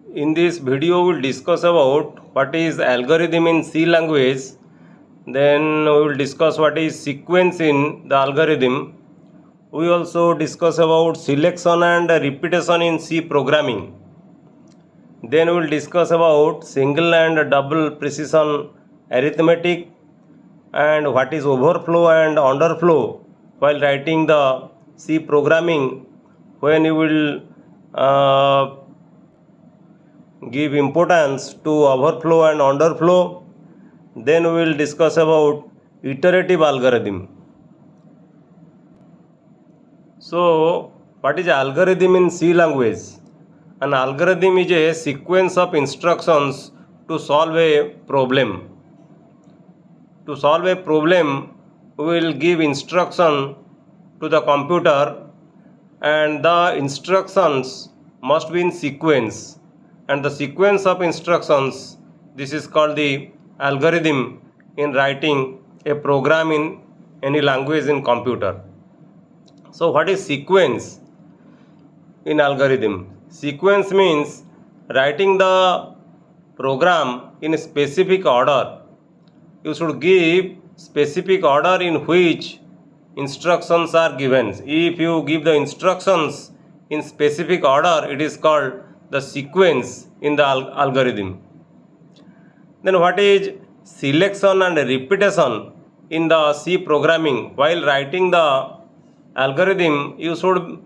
In this video, we'll discuss about what is algorithm in C language. Then we will discuss what is sequence in the algorithm. We also discuss about selection and repetition in C programming. Then we will discuss about single and double precision arithmetic and what is overflow and underflow while writing the C programming, when you will give importance to overflow and underflow. Then we will discuss about iterative algorithm. So what is algorithm in C language? An algorithm is a sequence of instructions to solve a problem. To solve a problem, we will give instruction to the computer, and the instructions must be in sequence, and the sequence of instructions, this is called the algorithm in writing a program in any language in computer. So what is sequence in algorithm? Sequence means writing the program in a specific order. You should give specific order in which instructions are given. If you give the instructions in specific order, it is called the sequence in the algorithm. Then what is selection and repetition in the C programming? While writing the algorithm, you should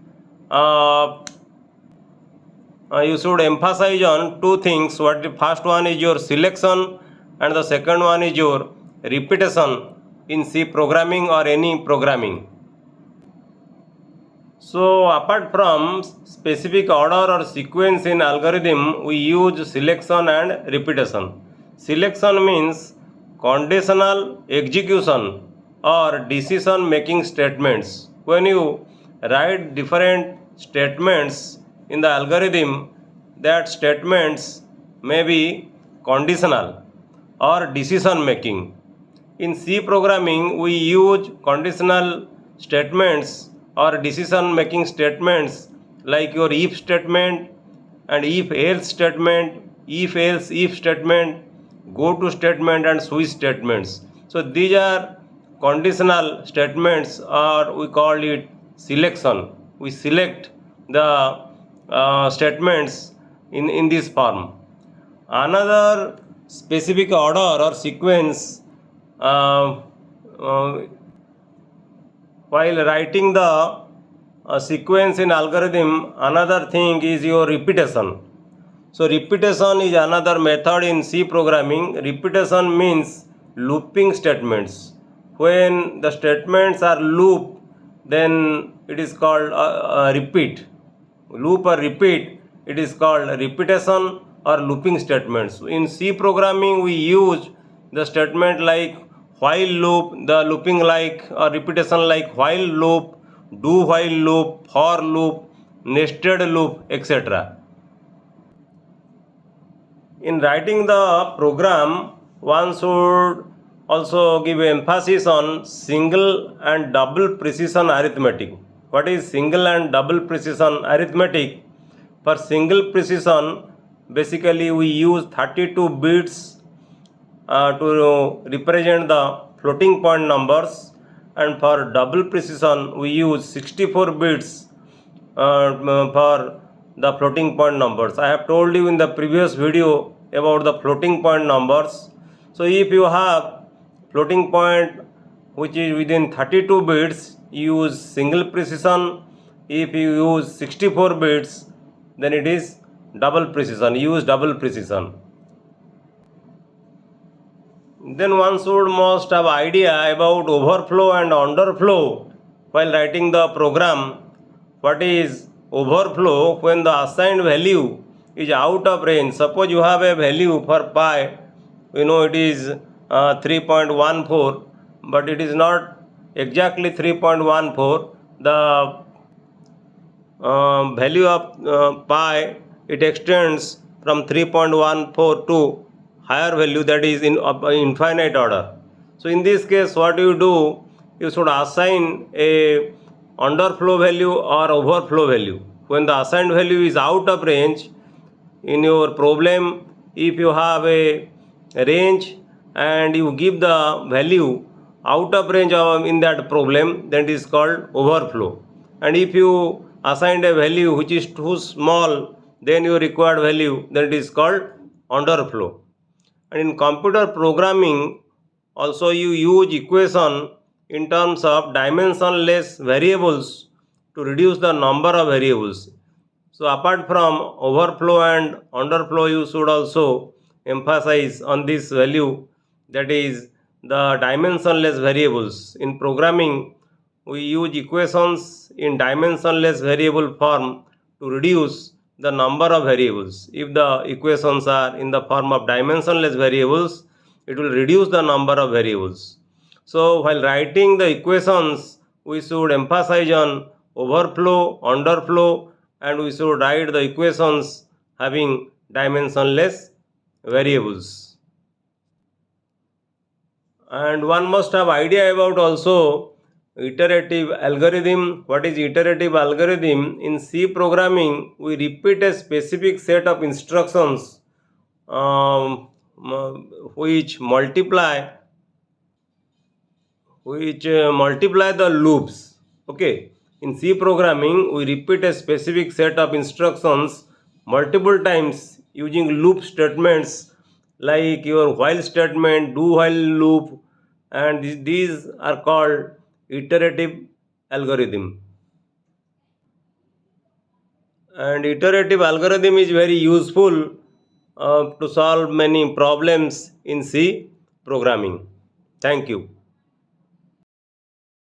emphasize on two things. What the first one is your selection, and the second one is your repetition in C programming or any programming. So apart from specific order or sequence in algorithm, we use selection and repetition. Selection means conditional execution or decision making statements. When you write different statements in the algorithm, that statements may be conditional or decision making. In C programming, we use conditional statements or decision making statements like your if statement and if else statement, if else if statement, go to statement, and switch statements. So these are conditional statements, or we call it selection. We select the statements in this form. Another specific order or sequence while writing the sequence in algorithm, another thing is your repetition. So repetition is another method in C programming. Repetition means looping statements. When the statements are loop, then it is called repeat. Loop or repeat, it is called repetition or looping statements. In C programming, we use the statement like while loop, the looping like or repetition like while loop, do while loop, for loop, nested loop, etc. In writing the program, one should also give emphasis on single and double precision arithmetic. What is single and double precision arithmetic? For single precision, basically we use 32 bits to represent the floating point numbers, and for double precision we use 64 bits for the floating point numbers. I have told you in the previous video about the floating point numbers. So if you have floating point which is within 32 bits, use single precision. If you use 64 bits, then it is double precision. Use double precision. Then one should must have idea about overflow and underflow while writing the program. What is overflow? When the assigned value is out of range. Suppose you have a value for pi, it is 3.14, but it is not exactly 3.14. The value of pi, it extends from 3.14 to higher value, that is in infinite order. So in this case, what you do, you should assign a underflow value or overflow value. When the assigned value is out of range, in your problem, if you have a range and you give the value out of range in that problem, then it is called overflow. And if you assigned a value which is too small then your required value, then it is called underflow. And in computer programming also you use equation in terms of dimensionless variables to reduce the number of variables. So apart from overflow and underflow, you should also emphasize on this value, that is the dimensionless variables. In programming, we use equations in dimensionless variable form to reduce the number of variables. If the equations are in the form of dimensionless variables, it will reduce the number of variables. So while writing the equations, we should emphasize on overflow, underflow, and we should write the equations having dimensionless variables. And one must have idea about also iterative algorithm. What is iterative algorithm? In C programming, we repeat a specific set of instructions um, which multiply the loops. Okay, in C programming we repeat a specific set of instructions multiple times using loop statements like your while statement, do while loop, and these are called iterative algorithm. And iterative algorithm is very useful to solve many problems in C programming. Thank you.